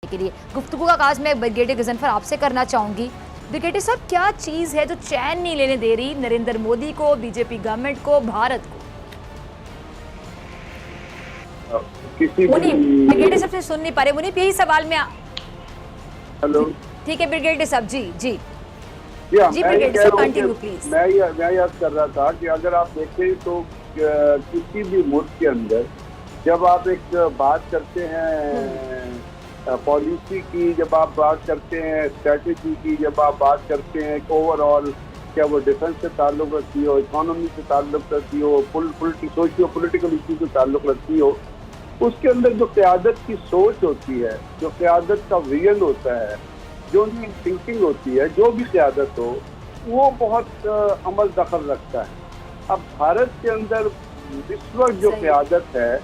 के लिए गुफ्तगू का आगाज मैं ब्रिगेडियर गजनफर आपसे करना चाहूंगी। ब्रिगेडियर साहब, क्या चीज है जो चैन नहीं लेने दे रही नरेंद्र मोदी को, बीजेपी गवर्नमेंट को, भारत को? ब्रिगेडियर साहब से सुन नहीं पा रहे, मुनीब यही सवाल में। हेलो, ठीक है ब्रिगेडियर साहब, जी जी जी ब्रिगेडियर साहब कंटिन्यू प्लीज। मैं याद कर रहा था कि अगर आप देखें तो किसी भी मुल्क के अंदर जब आप एक बात करते हैं पॉलिसी की, जब आप बात करते हैं स्ट्रेटेजी की, जब आप बात करते हैं ओवरऑल, क्या वो डिफेंस से ताल्लुक रखती हो, इकोनॉमी से ताल्लुक रखती हो, सोशियो पॉलिटिकल इशू से ताल्लुक रखती हो, उसके अंदर जो क़यादत की सोच होती है, जो क़यादत का विजन होता है, जो उनकी थिंकिंग होती है, जो भी क़यादत हो, वो बहुत अमल दखल रखता है। अब भारत के अंदर इस वक्त जो क़यादत है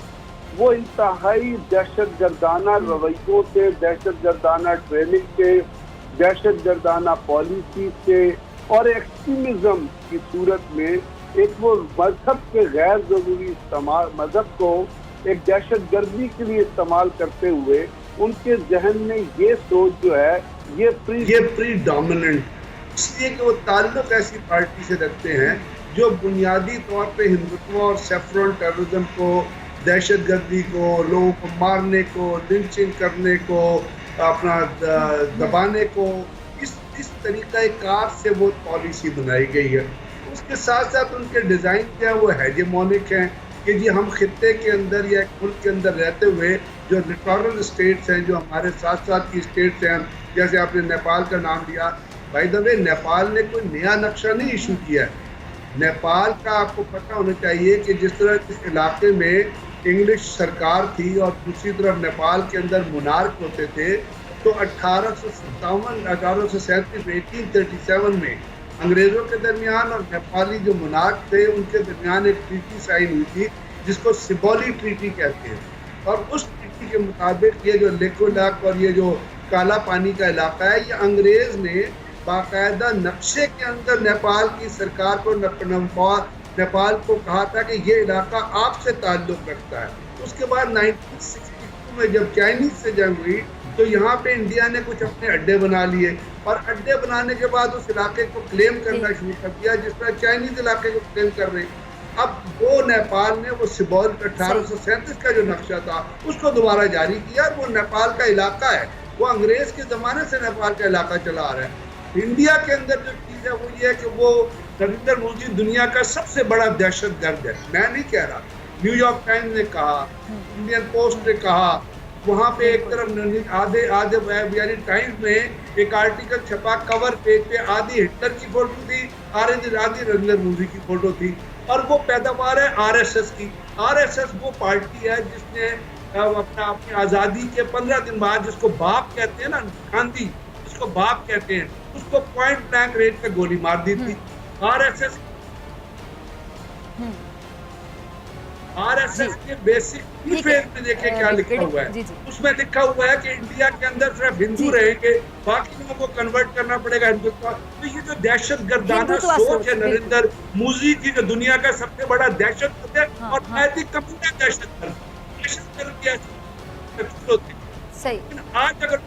वो इंतहाई दहशतगर्दाना रवैयों से, दहशतगर्दाना ट्रेनिंग से, दहशतगर्दाना पॉलिसी से और एक्सट्रीमिज्म की सूरत में एक वो मजहब के गैर ज़रूरी इस्तेमाल, मजहब को एक दहशतगर्दी के लिए इस्तेमाल करते हुए उनके जहन में ये सोच जो है ये प्रीडोमिनेंट, इसलिए कि वो ताल्लुक ऐसी पार्टी से रखते हैं जो बुनियादी तौर पे हिंदुत्व और सेफ्रॉन टेररिज्म को, दहशतगर्दी को, लोगों को मारने को, लिंचिंग करने को, अपना दबाने को, इस तरीक़े कार से वो पॉलिसी बनाई गई है। उसके साथ साथ उनके डिज़ाइन क्या है वो हेजेमोनिक हैं कि जी हम खित्ते के अंदर या एक मुल्क के अंदर रहते हुए जो लिटोरल स्टेट्स हैं, जो हमारे साथ साथ की स्टेट्स हैं, जैसे आपने नेपाल का नाम लिया, बाय द वे नेपाल ने कोई नया नक्शा नहीं इशू किया है। नेपाल का आपको पता होना चाहिए कि जिस तरह इस इलाके में इंग्लिश सरकार थी और दूसरी तरफ नेपाल के अंदर मोनार्क होते थे, तो 1837 में अंग्रेज़ों के दरमियान और नेपाली जो मोनार्क थे उनके दरमियान एक ट्रीटी साइन हुई थी जिसको सिबोली ट्रीटी कहते हैं। और उस ट्रीटी के मुताबिक ये जो लेकोलाक और ये जो काला पानी का इलाका है, ये अंग्रेज़ ने बाकायदा नक्शे के अंदर नेपाल की सरकार को, नेपाल को कहा था कि ये इलाका आपसे ताल्लुक़ रखता है। उसके बाद 1962 में जब चाइनीज़ से जंग हुई तो यहाँ पे इंडिया ने कुछ अपने अड्डे बना लिए और अड्डे बनाने के बाद उस इलाके को क्लेम करना शुरू कर दिया, जिस तरह चाइनीज़ इलाके को क्लेम कर रहे। अब वो नेपाल ने वो सिबोल 1837 का जो नक्शा था उसको दोबारा जारी किया और वो नेपाल का इलाका है, वो अंग्रेज़ के ज़माने से नेपाल का इलाका चला आ रहा है। इंडिया के अंदर जो चीज़ है वो ये है कि वो नरेंद्र मोदी दुनिया का सबसे बड़ा दहशतगर्द है। मैं नहीं कह रहा, न्यूयॉर्क टाइम्स ने कहा, इंडियन पोस्ट ने कहा, वहाँ पे एक तरफ आधे यानी टाइम्स में एक आर्टिकल छपा, कवर पेज पे आधी हिटलर की फोटो थी, आधी नरेंद्र मोदी की फोटो थी। और वो पैदावार है आरएसएस की। आरएसएस वो पार्टी है जिसने अपनी आज़ादी के 15 दिन बाद, जिसको बाप कहते हैं ना, गांधी जिसको बाप कहते हैं, उसको पॉइंट ब्लैंक रेंज पे गोली मार दी थी। आरएसएस के बेसिक फेज में देखे क्या लिखा हुआ है। उसमें लिखा हुआ है कि इंडिया के अंदर सिर्फ हिंदू रहेंगे, बाकी लोगों को कन्वर्ट करना पड़ेगा हिंदुत्व। तो ये जो दहशतगर्दाना सोच है नरेंद्र मोदी की, जो दुनिया का सबसे बड़ा दहशतगर्द है और दहशतगर्द सही। आज अगर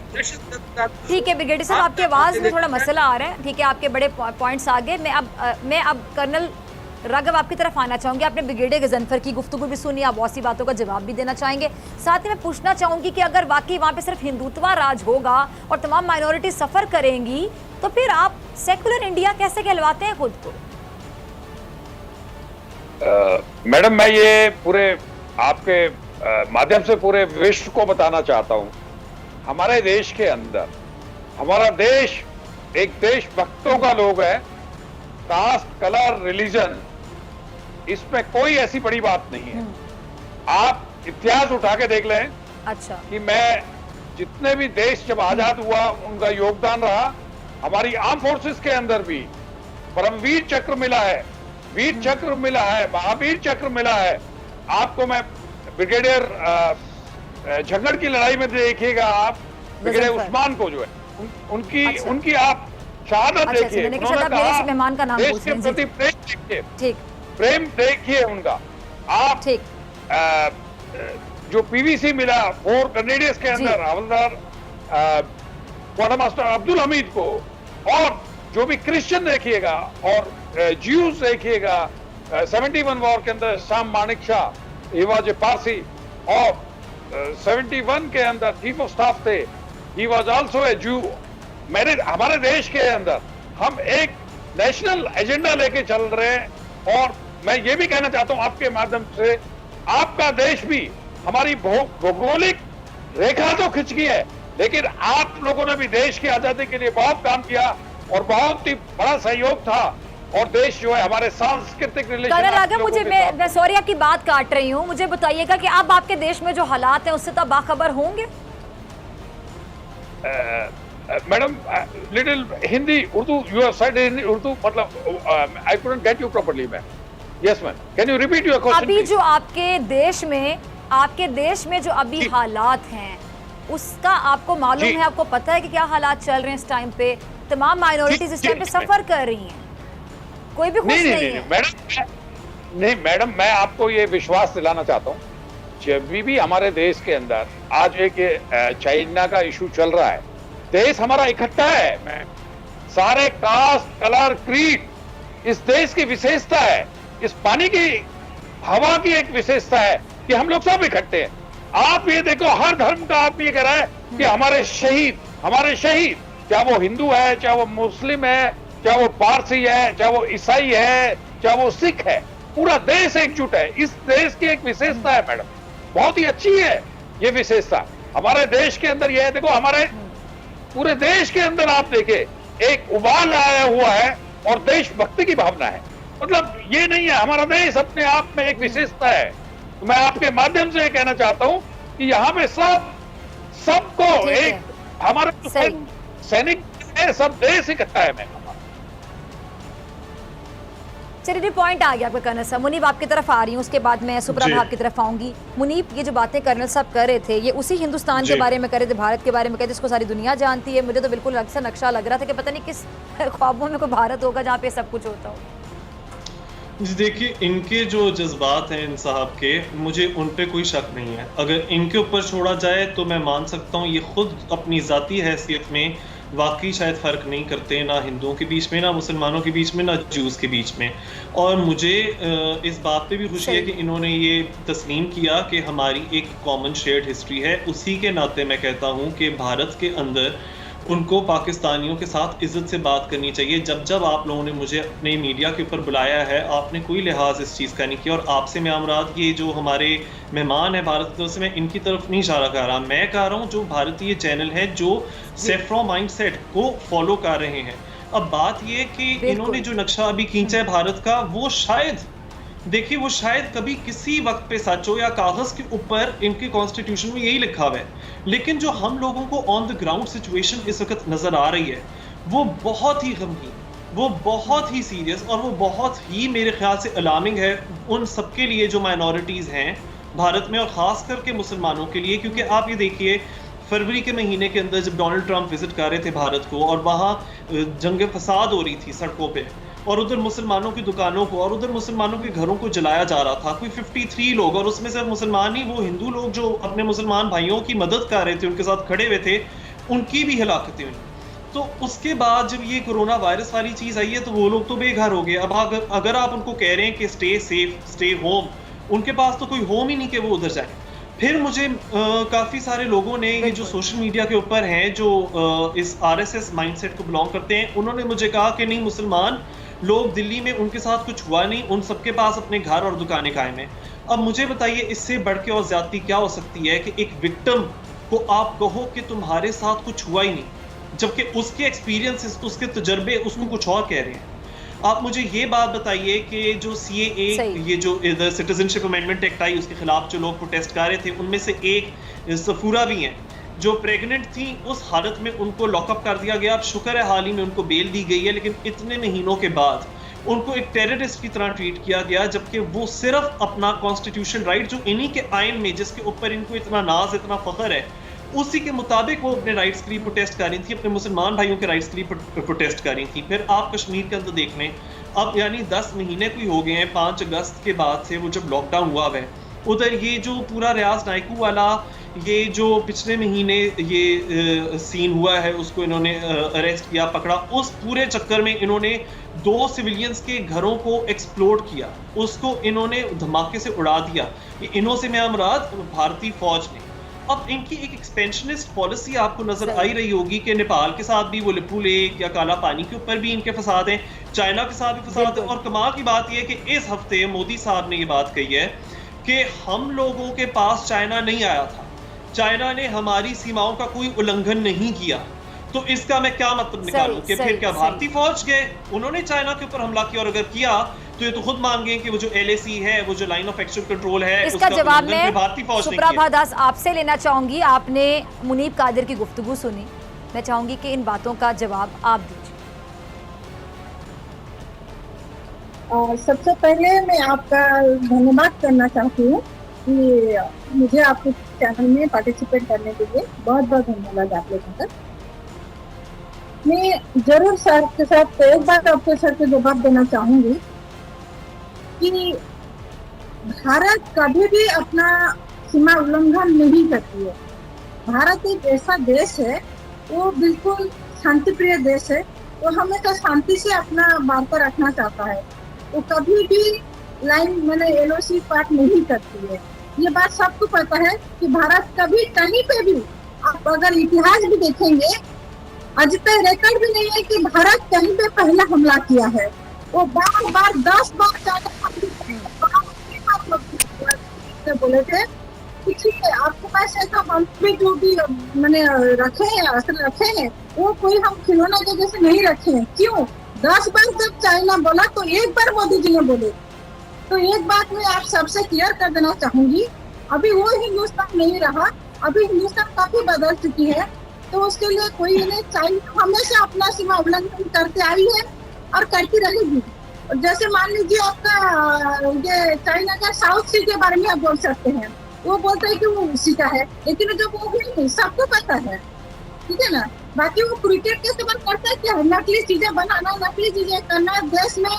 ठीक है ब्रिगेडियर साहब, आपकी आवाज में थोड़ा मसला आ रहा है, ठीक है, आपके बड़े पॉइंट्स आ गए। मैं अब कर्नल राघव आपकी तरफ आना चाहूंगी। आपने ब्रिगेडियर गजनफर की गुफ्तगू भी सुनी, आप बहुत सी बातों का जवाब भी देना चाहेंगे। साथ ही मैं पूछना चाहूंगी कि अगर वाकई वहां पे सिर्फ हिंदुत्व राज होगा और तमाम माइनॉरिटी सफर करेंगी, तो फिर आप सेकुलर इंडिया कैसे कहलवाते हैं खुद को? मैडम, मैं ये पूरे आपके माध्यम से पूरे विश्व को बताना चाहता हूं, हमारे देश के अंदर, हमारा देश एक देशभक्तों का लोग है। कास्ट, कलर, रिलीजन, इसमें कोई ऐसी बड़ी बात नहीं है। आप इतिहास उठा के देख लें। अच्छा। कि मैं जितने भी देश जब आजाद हुआ उनका योगदान रहा, हमारी आर्म फोर्सेस के अंदर भी परमवीर चक्र मिला है, वीर चक्र मिला है, महावीर चक्र मिला है। आपको मैं ब्रिगेडियर झंगड़ की लड़ाई में देखिएगा, आप ब्रिगेडियर उस्मान को जो है उनकी आप शहादत देखिए, मेहमान का नाम देश के प्रति प्रेम देखिए, प्रेम देखिए उनका। आप जो पीवीसी मिला 4 कैनेडियंस के अंदर, हवलदार क्वार्टर मास्टर अब्दुल हमीद को, और जो भी क्रिश्चियन देखिएगा और ज्यूज देखिएगा, 71 वॉर के अंदर शाम Manik Shah, he was a Parsi, और 71 के अंदर चीफ ऑफ स्टाफ थे, ही वाज आल्सो ए जू। हमारे देश के अंदर हम एक नेशनल एजेंडा लेके चल रहे हैं, और मैं ये भी कहना चाहता हूं आपके माध्यम से, आपका देश भी हमारी भौगोलिक रेखा तो खिंच गई है, लेकिन आप लोगों ने भी देश की आजादी के लिए बहुत काम किया और बहुत ही बड़ा सहयोग था, और देश जो है हमारे सांस्कृतिक कर्नल राघव, मुझे मैं सॉरी आपकी बात काट रही हूँ, मुझे बताइएगा कि अब आपके देश में जो हालात हैं उससे तो बाखबर होंगे? Madam, little Hindi Urdu, you have said in Urdu, मतलब I couldn't get you properly ma'am. Yes ma'am, can you repeat your question? अभी जो आपके देश में जो अभी हालात हैं उसका आपको मालूम है, आपको पता है कि क्या हालात चल रहे हैं इस टाइम पे? तमाम माइनॉरिटीज इस टाइम पे सफर कर रही हैं, कोई भी खुश नहीं है। मैडम, मैं आपको ये विश्वास दिलाना चाहता हूँ, जब भी हमारे देश के अंदर आज एक चाइना का इशू चल रहा है, देश हमारा इकट्ठा है। मैं सारे कास्ट, कलर, क्रीड इस देश की विशेषता है, इस पानी की, हवा की एक विशेषता है कि हम लोग सब इकट्ठे हैं। आप ये देखो, हर धर्म का आप ये कह रहा है कि हमारे शहीद, चाहे वो हिंदू है, चाहे वो मुस्लिम है, चाहे वो पारसी है, चाहे वो ईसाई है, चाहे वो सिख है, पूरा देश एकजुट है। इस देश की एक विशेषता है मैडम, बहुत ही अच्छी है ये विशेषता हमारे देश के अंदर। ये है, देखो हमारे पूरे देश के अंदर आप देखें एक उबाल आया हुआ है और देशभक्ति की भावना है। मतलब ये नहीं है, हमारा देश अपने आप में एक विशेषता है। तो मैं आपके माध्यम से कहना चाहता हूं कि यहाँ पे सबको एक हमारे सैनिक सब देश इकट्ठा है। मैं चलिए, पॉइंट आ गया आपका कर्नल साहब। मुनीब आपकी तरफ आ रही हूँ, उसके बाद मैं सुप्रा भाव की तरफ आऊंगी। मुनीब, ये जो बातें कर्नल साहब कर रहे थे, ये उसी हिंदुस्तान के बारे में कर रहे थे, भारत के बारे में कहते, जिसको सारी दुनिया जानती है। मुझे तो बिल्कुल अक्सर नक्शा लग रहा था कि पता नहीं किस ख्वाबों में कोई भारत होगा जहाँ पे सब कुछ होता हो। जी देखिए, इनके जो जज्बात हैं इन साहब के, मुझे उन पे कोई शक नहीं है। अगर इनके ऊपर छोड़ा जाए तो मैं मान सकता हूँ ये खुद अपनी ज़ाती हैसियत में वाकई शायद फ़र्क नहीं करते, ना हिंदुओं के बीच में, ना मुसलमानों के बीच में, ना जूस के बीच में। और मुझे इस बात पे भी खुशी है कि इन्होंने ये तस्लीम किया कि हमारी एक कॉमन शेयर्ड हिस्ट्री है। उसी के नाते मैं कहता हूँ कि भारत के अंदर उनको पाकिस्तानियों के साथ इज्जत से बात करनी चाहिए। जब आप लोगों ने मुझे अपने मीडिया के ऊपर बुलाया है, आपने कोई लिहाज इस चीज़ का नहीं किया। और आपसे मैं अमराद, ये जो हमारे मेहमान हैं भारत की तरफ से, मैं इनकी तरफ नहीं इशारा कर रहा, मैं कह रहा हूँ जो भारतीय चैनल है जो सेफ्रो माइंडसेट को फॉलो कर रहे हैं। अब बात ये कि इन्होंने जो नक्शा अभी खींचा है भारत का, वो शायद देखिए, वो शायद कभी किसी वक्त पे सच हो या कागज के ऊपर इनके कॉन्स्टिट्यूशन में यही लिखा हुआ है, लेकिन जो हम लोगों को ऑन द ग्राउंड सिचुएशन इस वक्त नजर आ रही है, वो बहुत ही गमगीन, वो बहुत ही सीरियस, और वो बहुत ही मेरे ख्याल से अलार्मिंग है उन सबके लिए जो माइनॉरिटीज हैं भारत में, और खास करके मुसलमानों के लिए। क्योंकि आप ये देखिए, फरवरी के महीने के अंदर जब डोनाल्ड ट्रंप विजिट कर रहे थे भारत को, और वहाँ जंग फसाद हो रही थी सड़कों पे, और उधर मुसलमानों की दुकानों को और उधर मुसलमानों के घरों को जलाया जा रहा था, कोई 53 लोग, और उसमें सिर्फ मुसलमान ही, वो हिंदू लोग जो अपने मुसलमान भाइयों की मदद कर रहे थे, उनके साथ खड़े हुए थे, उनकी भी हलाकतें हुई। तो उसके बाद जब ये कोरोना वायरस वाली चीज़ आई है, तो वो लोग तो बेघर हो गए। अब अगर आप उनको कह रहे हैं कि स्टे सेफ, स्टे होम, उनके पास तो कोई होम ही नहीं कि वो उधर जाए। फिर मुझे काफ़ी सारे लोगों ने, ये जो सोशल मीडिया के ऊपर हैं, जो इस RSS माइंडसेट को बिलोंग करते हैं, उन्होंने मुझे कहा कि नहीं, मुसलमान लोग दिल्ली में उनके साथ कुछ हुआ नहीं, उन सबके पास अपने घर और दुकानें कायम हैं। अब मुझे बताइए, इससे बढ़ के और ज्यादती क्या हो सकती है कि एक विक्टिम को आप कहो कि तुम्हारे साथ कुछ हुआ ही नहीं, जबकि उसके एक्सपीरियंसेस, उसके तजर्बे उसको कुछ और कह रहे हैं। आप मुझे ये बात बताइए कि जो CAA, ये जो सिटीजनशिप अमेंडमेंट एक्ट आई, उसके खिलाफ जो लोग प्रोटेस्ट कर रहे थे, उनमें से एक सफूरा भी हैं जो प्रेग्नेंट थी, उस हालत में उनको लॉकअप कर दिया गया। अब शुक्र है हाल ही में उनको बेल दी गई है, लेकिन इतने महीनों के बाद उनको एक टेररिस्ट की तरह ट्रीट किया गया, जबकि वो सिर्फ अपना कॉन्स्टिट्यूशन राइट जो इन्हीं के आइन में, जिसके ऊपर इनको इतना नाज, इतना फख्र है, उसी के मुताबिक वो अपने राइट्स के लिए प्रोटेस्ट कर रही थी, अपने मुसलमान भाइयों के राइट्स के लिए प्रोटेस्ट कर रही थी। फिर आप कश्मीर के अंदर देख लें, अब यानी 10 महीने कोई हो गए हैं 5 अगस्त के बाद से, वो जब लॉकडाउन हुआ है, उधर ये जो पूरा रियाज नायकू वाला ये जो पिछले महीने ये सीन हुआ है, उसको इन्होंने अरेस्ट किया, पकड़ा, उस पूरे चक्कर में इन्होंने 2 सिविलियंस के घरों को एक्सप्लोड किया, उसको इन्होंने धमाके से उड़ा दिया। ये इन्हों से मैं मुराद भारतीय फौज ने। अब इनकी एक एक्सपेंशनिस्ट पॉलिसी आपको नजर आई रही होगी कि नेपाल के साथ भी वो लिपू लेक या काला पानी के ऊपर भी इनके फसाद हैं, चाइना के साथ भी फसाद है। और कमाल की बात यह है कि इस हफ्ते मोदी साहब ने ये बात कही है कि हम लोगों के पास चाइना नहीं आया था, चाइना ने हमारी सीमाओं का कोई उल्लंघन नहीं किया। तो इसका मैं क्या मतलब निकालूं कि फिर क्या भारतीय फौज गए, उन्होंने चाइना के ऊपर हमला किया, और अगर किया तो ये तो खुद मान गए कि वो जो LAC है, वो जो लाइन ऑफ एक्चुअल कंट्रोल है, इसका जवाब मैं भारतीय फौज सुप्रभा दास आपसे लेना चाहूंगी। आपने मुनीब कादिर की गुफ्तगू सुनी, मैं चाहूंगी कि इन बातों का जवाब आप दीजिए। सबसे पहले मैं आपका धन्यवाद करना चाहती हूँ कि मुझे आपके चैनल में पार्टिसिपेट करने के लिए बहुत बहुत धन्यवाद आप लोगों का। मैं जरूर सर के साथ एक बार आपके सर के जवाब देना चाहूंगी कि भारत कभी भी अपना सीमा उल्लंघन नहीं करती है। भारत एक ऐसा देश है, वो बिल्कुल शांति प्रिय देश है, वो हमेशा शांति से अपना वार्ता रखना चाहता है, वो कभी भी लाइन मैंने LOC पार्ट नहीं करती है। ये बात सबको पता है कि भारत कभी कहीं पे भी, आप अगर इतिहास भी देखेंगे, आज तक रिकॉर्ड भी नहीं है कि भारत कहीं पे पहला हमला किया है। वो बार बार 10 बार बोले थे कि ठीक है आपके पास है तो हम भी जो भी मैंने रखे हैं, असर रखे हैं, वो कोई हम खिलौना के जैसे नहीं रखे हैं। क्यों? 10 बार जब चाइना बोला तो एक बार मोदी जी ने बोले। तो एक बात मैं आप सबसे क्लियर कर देना चाहूंगी, अभी वो हिंदुस्तान नहीं रहा, अभी हिंदुस्तान काफी बदल चुकी है। तो उसके लिए कोई नहीं, चाइना हमेशा अपना सीमा उल्लंघन करते आई है और करती रहेगी। जैसे मान लीजिए आपका ये चाइना का साउथ सी के बारे में आप बोल सकते हैं, वो बोलते हैं कि वो उसी का है, लेकिन जो वो नहीं सबको पता है, ठीक है ना। बाकी वो क्रिकेट के इस्तेमाल करता है, क्या नकली चीजें बनाना, नकली चीजें करना, देश में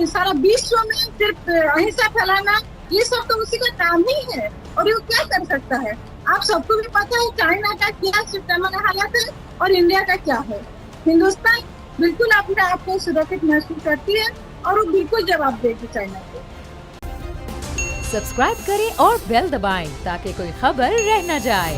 सारा विश्व में सिर्फ अहिंसा फैलाना, ये सब तो उसी का काम ही है। और ये क्या कर सकता है, आप सबको भी पता है चाइना का क्या सिस्टम हालत है और इंडिया का क्या है। हिंदुस्तान बिल्कुल अपने आप को सुरक्षित महसूस करती है और वो बिल्कुल जवाब देगी चाइना को। सब्सक्राइब करें और बेल दबाएं ताकि कोई खबर रह न जाए।